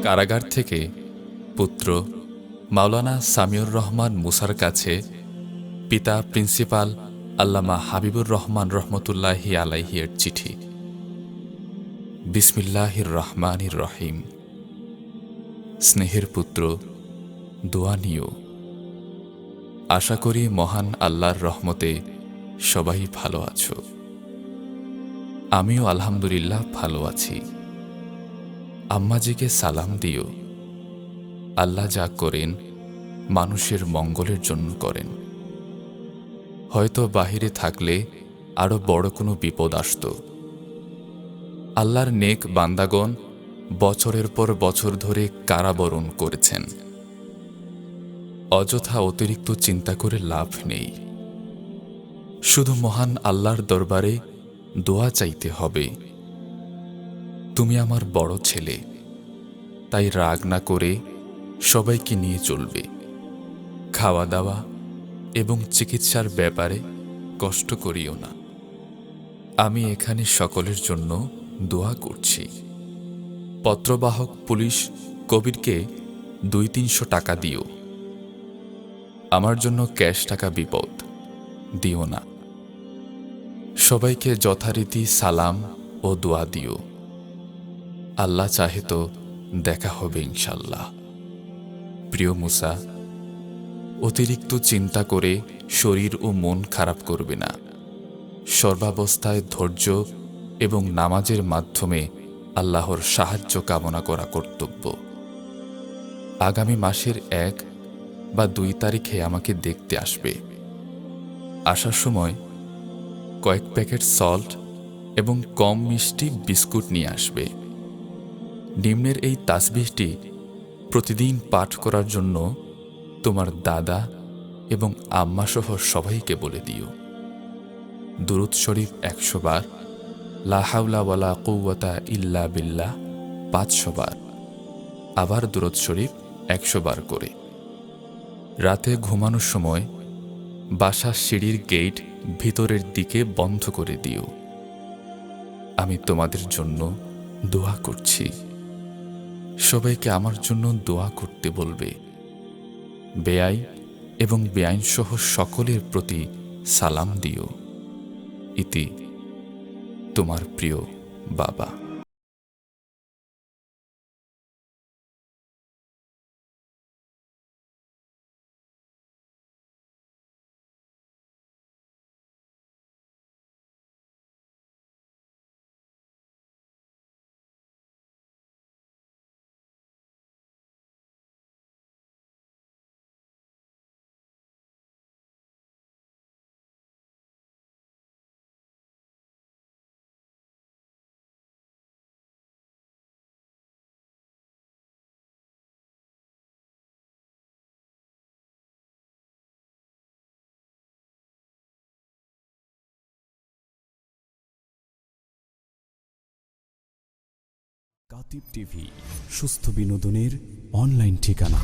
কারাগার থেকে পুত্র মাওলানা সামিউর রহমান মুসার কাছে পিতা প্রিন্সিপাল আল্লামা হাবিবুর রহমান রহমতুল্লাহি আলাইহি এর চিঠি। বিসমিল্লাহির রহমানির রহিম। স্নেহের পুত্র, দোয়া নিও। আশা করি মহান আল্লাহর রহমতে সবাই ভালো আছো। আমিও আলহামদুলিল্লাহ ভালো আছি। আম্মাজিকে সালাম দিও। আল্লাহ যা করেন মানুষের মঙ্গলের জন্য করেন। হয়তো বাহিরে থাকলে আরো বড় কোনো বিপদ আসত। আল্লাহর নেক বান্দাগণ বছরের পর বছর ধরে কারাবরণ করেছেন। অযথা অতিরিক্ত চিন্তা করে লাভ নেই। শুধু মহান আল্লাহর দরবারে দোয়া চাইতে হবে। তুমি আমার বড় ছেলে, তাই রাগ না করে সবাইকে নিয়ে চলবে। খাওয়া দাওয়া এবং চিকিৎসার ব্যাপারে কষ্ট করিও না। আমি এখানে সকলের জন্য দোয়া করছি। পত্রবাহক পুলিশ কবিরকে 200-300 টাকা দিও। আমার জন্য ক্যাশ টাকা বিপদ, দিও না। সবাইকে যথারীতি সালাম ও দোয়া দিও। আল্লাহ চাহে তো দেখা হবে ইনশাল্লাহ। প্রিয় মুসা, অতিরিক্ত চিন্তা করে শরীর ও মন খারাপ করবে না। সর্বাবস্থায় ধৈর্য এবং নামাজের মাধ্যমে আল্লাহর সাহায্য কামনা করা কর্তব্য। আগামী মাসের 1 বা 2 তারিখে আমাকে দেখতে আসবে। আসার সময় কয়েক প্যাকেট সল্ট এবং কম মিষ্টি বিস্কুট নিয়ে আসবে। নিম্নের এই তাসবিহটি প্রতিদিন পাঠ করার জন্য তোমার দাদা এবং আম্মা সহ সবাইকে বলে দিও। দুরূদ শরীফ 100 বার, লা হাওলা ওয়ালা কুওয়াতা ইল্লা বিল্লাহ 500 বার, আবার দুরূদ শরীফ 100 বার করে। রাতে ঘুমানোর সময় বাসার সিঁড়ির গেট ভিতরের দিকে বন্ধ করে দিও। আমি তোমাদের জন্য দোয়া করছি। সবাইকে আমার জন্য দোয়া করতে বলবে। বেয়াই এবং বেআইন সহ সকলের প্রতি সালাম দিও। ইতি, তোমার প্রিয় বাবা। কাতিব টিভি, সুস্থ বিনোদনের অনলাইন ঠিকানা।